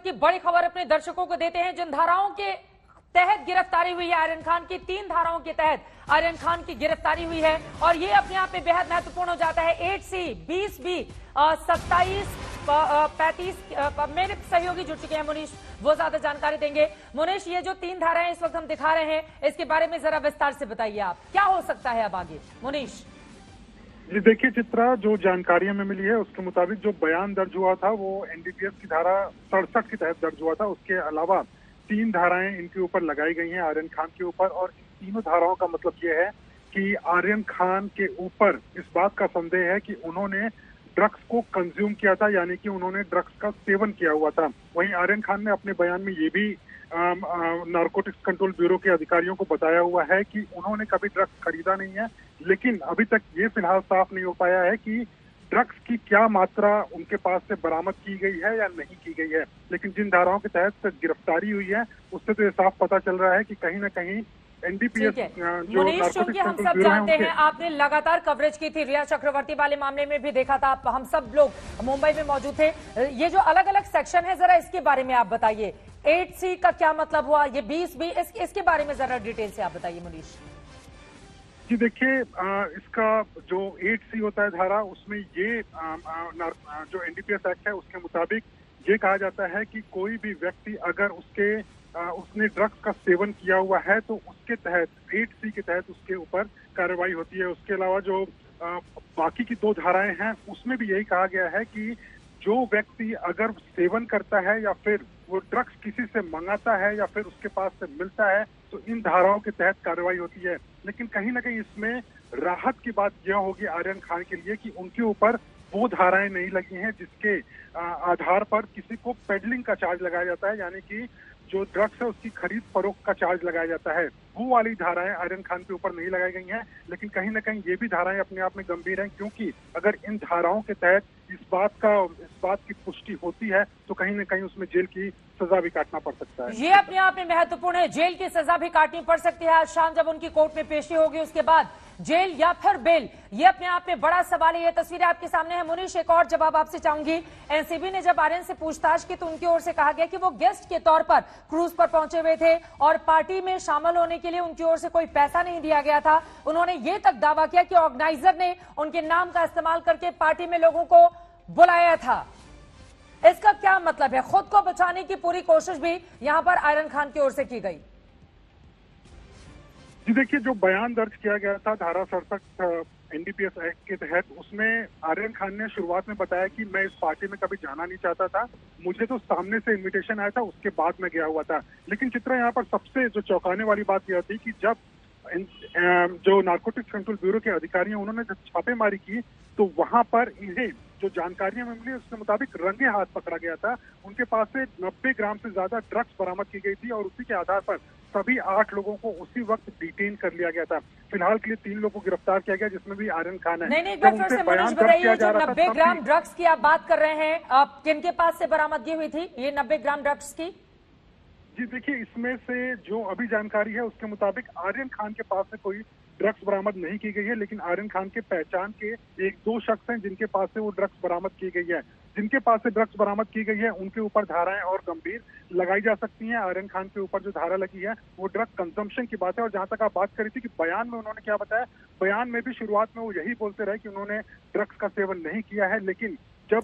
की बड़ी खबर अपने दर्शकों को देते हैं। जिन धाराओं के तहत गिरफ्तारी हुई है आर्यन खान की, 3 धाराओं के तहत आर्यन खान की गिरफ्तारी हुई है और ये अपने आप में बेहद महत्वपूर्ण हो जाता है। 8C, 20B, 27, 35 मेरे सहयोगी जुड़ चुके हैं मुनीश, वो ज्यादा जानकारी देंगे। मुनीश, ये जो 3 धाराएं इस वक्त हम दिखा रहे हैं, इसके बारे में जरा विस्तार से बताइए आप, क्या हो सकता है अब आगे? मुनीश जी देखिए चित्रा, जो जानकारी हमें मिली है उसके मुताबिक जो बयान दर्ज हुआ था वो एनडीपीएस की धारा 67 के तहत दर्ज हुआ था। उसके अलावा 3 धाराएं इनके ऊपर लगाई गई हैं आर्यन खान के ऊपर, और इन तीनों धाराओं का मतलब ये है कि आर्यन खान के ऊपर इस बात का संदेह है कि उन्होंने ड्रग्स को कंज्यूम किया था, यानी कि उन्होंने ड्रग्स का सेवन किया हुआ था। वहीं आर्यन खान ने अपने बयान में ये भी नारकोटिक्स कंट्रोल ब्यूरो के अधिकारियों को बताया हुआ है कि उन्होंने कभी ड्रग्स खरीदा नहीं है, लेकिन अभी तक ये फिलहाल साफ नहीं हो पाया है कि ड्रग्स की क्या मात्रा उनके पास से बरामद की गई है या नहीं की गई है। लेकिन जिन धाराओं के तहत गिरफ्तारी हुई है उससे तो ये साफ पता चल रहा है कि कहीं ना कहीं एनडीपीएस जो मुनीश, क्योंकि हम सब जानते हैं आपने लगातार कवरेज की थी, रिया चक्रवर्ती वाले मामले में भी देखा था, हम सब लोग मुंबई में मौजूद थे। ये जो अलग अलग सेक्शन है, जरा इसके बारे में आप बताइए। 8C का क्या मतलब हुआ, ये 20B, इसके बारे में जरा डिटेल से आप बताइए मुनीश। जी देखिए, इसका जो 8C होता है धारा, उसमें ये जो एनडीपीएस एक्ट है उसके मुताबिक ये कहा जाता है कि कोई भी व्यक्ति अगर उसने ड्रग्स का सेवन किया हुआ है तो उसके तहत 8C के तहत उसके ऊपर कार्रवाई होती है। उसके अलावा जो बाकी की 2 धाराएं हैं उसमें भी यही कहा गया है कि जो व्यक्ति अगर सेवन करता है या फिर वो ड्रग्स किसी से मंगाता है या फिर उसके पास से मिलता है तो इन धाराओं के तहत कार्रवाई होती है। लेकिन कहीं ना कहीं इसमें राहत की बात यह होगी आर्यन खान के लिए कि उनके ऊपर वो धाराएं नहीं लगी हैं जिसके आधार पर किसी को पेडलिंग का चार्ज लगाया जाता है, यानी कि जो ड्रग्स है उसकी खरीद फरोख्त का चार्ज लगाया जाता है। वो वाली धाराएं आर्यन खान के ऊपर नहीं लगाई गई हैं। लेकिन कहीं ना कहीं ये भी धाराएं अपने आप में गंभीर हैं, क्योंकि अगर इन धाराओं के तहत इस बात की पुष्टि होती है तो कहीं ना कहीं उसमें जेल की सजा भी काटना पड़ सकता है। ये अपने आप में महत्वपूर्ण है, जेल की सजा भी काटनी पड़ सकती है। आज शाम जब उनकी कोर्ट में पेशी होगी उसके बाद जेल या फिर बेल, ये अपने आप में बड़ा सवाल है। ये तस्वीरें आपके सामने है। मुनीश, एक और जवाब आपसे चाहूंगी। एनसीबी ने जब आर्यन से पूछताछ की तो उनकी ओर से कहा गया कि वो गेस्ट के तौर पर क्रूज पर पहुंचे हुए थे और पार्टी में शामिल होने के लिए उनकी ओर से कोई पैसा नहीं दिया गया था। उन्होंने ये तक दावा किया कि ऑर्गेनाइजर ने उनके नाम का इस्तेमाल करके पार्टी में लोगों को बुलाया था। इसका क्या मतलब है? खुद को बचाने की पूरी कोशिश भी यहां पर आर्यन खान की ओर से की गई। जी देखिए, जो बयान दर्ज किया गया था धारा 67 एनडीपीएस एक्ट के तहत, उसमें आर्यन खान ने शुरुआत में बताया कि मैं इस पार्टी में कभी जाना नहीं चाहता था, मुझे तो सामने से इनविटेशन आया था, उसके बाद में गया हुआ था। लेकिन चित्रा, यहाँ पर सबसे जो चौंकाने वाली बात यह थी कि जब जो नारकोटिक्स कंट्रोल ब्यूरो के अधिकारी हैं उन्होंने जब छापेमारी की तो वहां पर इन्हें जो जानकारियां मिली उसके मुताबिक रंगे हाथ पकड़ा गया था। उनके पास से 90 ग्राम से ज्यादा ड्रग्स बरामद की गई थी और उसी के आधार पर सभी 8 लोगों को उसी वक्त डिटेन कर लिया गया था। फिलहाल के लिए 3 लोगों को गिरफ्तार किया गया, जिसमें भी आर्यन खान है। नहीं, एक बार फिर से मुनीश बताइए, जो 90 ग्राम ड्रग्स की आप बात कर रहे हैं, आप किनके पास से बरामदगी हुई थी ये 90 ग्राम ड्रग्स की? जी देखिए, इसमें से जो अभी जानकारी है उसके मुताबिक आर्यन खान के पास से कोई ड्रग्स बरामद नहीं की गई है, लेकिन आर्यन खान के पहचान के 1-2 शख्स हैं जिनके पास से वो ड्रग्स बरामद की गई है। जिनके पास से ड्रग्स बरामद की गई है उनके ऊपर धाराएं और गंभीर लगाई जा सकती हैं। आर्यन खान के ऊपर जो धारा लगी है वो ड्रग कंजम्पशन की बात है। और जहां तक आप बात करी थी कि बयान में उन्होंने क्या बताया, बयान में भी शुरुआत में वो यही बोलते रहे कि उन्होंने ड्रग्स का सेवन नहीं किया है, लेकिन जब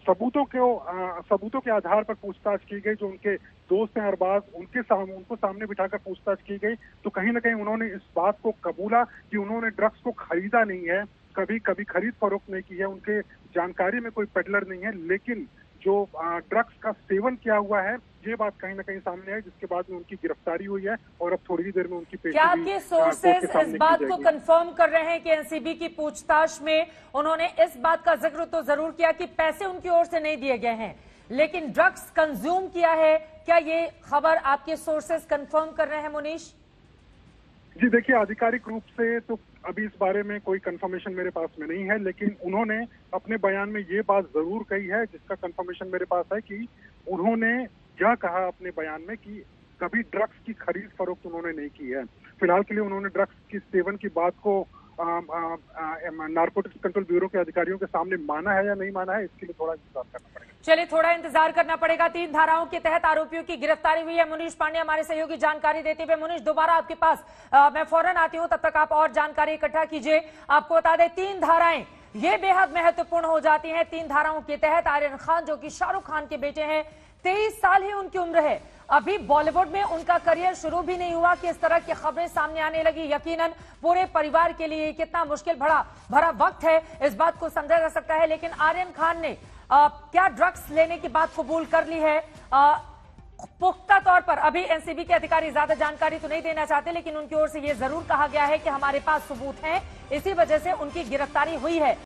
सबूतों के आधार पर पूछताछ की गई, जो उनके दोस्त हैं अरबाज, उनको सामने बिठाकर पूछताछ की गई, तो कहीं ना कहीं उन्होंने इस बात को कबूला कि उन्होंने ड्रग्स को खरीदा नहीं है, कभी खरीद फरोख्त नहीं की है, उनके जानकारी में कोई पेडलर नहीं है। लेकिन जो ड्रग्स का सेवन किया हुआ है ये बात कहीं ना कहीं सामने है, जिसके बाद में उनकी गिरफ्तारी हुई है और अब थोड़ी ही देर में उनकी पेशी। क्या आपके सोर्सेज इस बात को कंफर्म कर रहे हैं कि एनसीबी की पूछताछ में उन्होंने इस बात का जिक्र तो जरूर किया कि पैसे उनकी ओर से नहीं दिए गए हैं, लेकिन ड्रग्स कंज्यूम किया है? क्या ये खबर आपके सोर्सेज कंफर्म कर रहे हैं मुनीश? जी देखिए, आधिकारिक रूप से तो अभी इस बारे में कोई कंफर्मेशन मेरे पास में नहीं है, लेकिन उन्होंने अपने बयान में ये बात जरूर कही है जिसका कंफर्मेशन मेरे पास है कि उन्होंने यह कहा अपने बयान में कि कभी ड्रग्स की खरीद फरोख्त उन्होंने नहीं की है। फिलहाल के लिए उन्होंने ड्रग्स की सेवन की बात को नारकोटिक्स कंट्रोल ब्यूरो के अधिकारियों के सामने माना है या नहीं माना है, इसके लिए थोड़ा इंतजार करना पड़ेगा। चलिए, थोड़ा इंतजार करना पड़ेगा। 3 धाराओं के तहत आरोपियों की गिरफ्तारी हुई है। मुनीष पांडे हमारे सहयोगी जानकारी देते हुए। मुनीष, दोबारा आपके पास मैं फौरन आती हूं, तब तक आप और जानकारी इकट्ठा कीजिए। आपको बता दें, 3 धाराएं ये बेहद महत्वपूर्ण हो जाती हैं। 3 धाराओं के तहत आर्यन खान, जो कि शाहरुख खान के बेटे हैं, 23 साल ही उनकी उम्र है, अभी बॉलीवुड में उनका करियर शुरू भी नहीं हुआ कि इस तरह की खबरें सामने आने लगी। यकीनन पूरे परिवार के लिए कितना मुश्किल भरा वक्त है, इस बात को समझा जा सकता है। लेकिन आर्यन खान ने क्या ड्रग्स लेने की बात कबूल कर ली है? पुख्ता तौर पर अभी एनसीबी के अधिकारी ज्यादा जानकारी तो नहीं देना चाहते, लेकिन उनकी ओर से यह जरूर कहा गया है कि हमारे पास सबूत हैं, इसी वजह से उनकी गिरफ्तारी हुई है।